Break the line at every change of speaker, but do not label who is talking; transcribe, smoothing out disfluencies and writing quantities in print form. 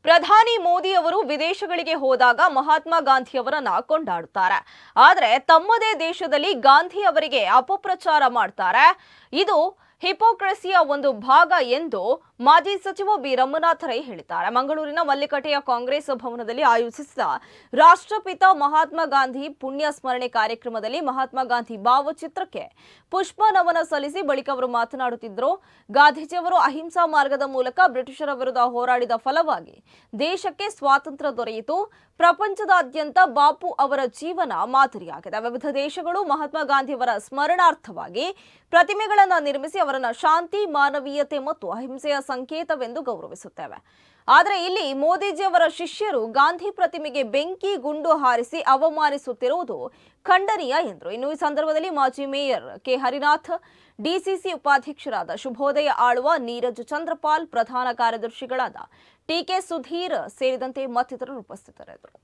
ಪ್ರಧಾನಿ ಮೋದಿ ಅವರು ವಿದೇಶಗಳಿಗೆ ಹೋದಾಗ ಮಹಾತ್ಮ ಗಾಂಧಿ ಅವರನ್ನ ಕೊಂಡಾಡುತ್ತಾರೆ. ಆದರೆ ತಮ್ಮದೇ ದೇಶದಲ್ಲಿ ಗಾಂಧಿ ಅವರಿಗೆ ಅಪಪ್ರಚಾರ ಮಾಡ್ತಾರೆ. ಇದು ಹಿಪೋಕ್ರಸಿಯ ಒಂದು ಭಾಗ ಎಂದು ಮಾಜಿ ಸಚಿವ ಬಿ ರಂಗನಾಥ್ ರೈ ಹೇಳಿದ್ದಾರೆ. ಮಂಗಳೂರಿನ ಮಲ್ಲಿಕಟ್ಟೆಯ ಕಾಂಗ್ರೆಸ್ ಭವನದಲ್ಲಿ ಆಯೋಜಿಸಿದ ರಾಷ್ಟ್ರಪಿತ ಮಹಾತ್ಮ ಗಾಂಧಿ ಪುಣ್ಯ ಸ್ಮರಣೆ ಕಾರ್ಯಕ್ರಮದಲ್ಲಿ ಮಹಾತ್ಮ ಗಾಂಧಿ ಭಾವಚಿತ್ರಕ್ಕೆ ಪುಷ್ಪ ನಮನ ಸಲ್ಲಿಸಿ ಬಳಿಕ ಅವರು ಮಾತನಾಡುತ್ತಿದ್ದರು. ಗಾಂಧೀಜಿಯವರು ಅಹಿಂಸಾ ಮಾರ್ಗದ ಮೂಲಕ ಬ್ರಿಟಿಷರ ವಿರುದ್ಧ ಹೋರಾಡಿದ ಫಲವಾಗಿ ದೇಶಕ್ಕೆ ಸ್ವಾತಂತ್ರ್ಯ ದೊರೆಯಿತು. ಪ್ರಪಂಚದಾದ್ಯಂತ ಬಾಪು ಅವರ ಜೀವನ ಮಾದರಿಯಾಗಿದೆ. ವಿವಿಧ ದೇಶಗಳು ಮಹಾತ್ಮ ಗಾಂಧಿಯವರ ಸ್ಮರಣಾರ್ಥವಾಗಿ ಪ್ರತಿಮೆಗಳನ್ನು ನಿರ್ಮಿಸಿ ಅವರನ್ನು ಶಾಂತಿ, ಮಾನವೀಯತೆ ಮತ್ತು ಅಹಿಂಸೆಯ ಸಂಕೇತವೆಂದು ಗೌರವಿಸುತ್ತೇವೆ. ಆದರೆ ಇಲ್ಲಿ ಮೋದಿಜಿಯವರ ಶಿಷ್ಯರು ಗಾಂಧಿ ಪ್ರತಿಮೆಗೆ ಬೆಂಕಿ ಗುಂಡು ಹಾರಿಸಿ ಅವಮಾನಿಸುತ್ತಿರುವುದು ಖಂಡನೀಯ ಎಂದರು. ಇನ್ನು ಈ ಸಂದರ್ಭದಲ್ಲಿ ಮಾಜಿ ಮೇಯರ್ ಕೆ ಹರಿನಾಥ್, ಡಿಸಿಸಿ ಉಪಾಧ್ಯಕ್ಷರಾದ ಶುಭೋದಯ ಆಳ್ವ, ನೀರಜ್ ಚಂದ್ರಪಾಲ್, ಪ್ರಧಾನ ಕಾರ್ಯದರ್ಶಿಗಳಾದ ಟಿಕೆ ಸುಧೀರ್ ಸೇರಿದಂತೆ ಮತ್ತಿತರರು ಉಪಸ್ಥಿತರಿದ್ದರು.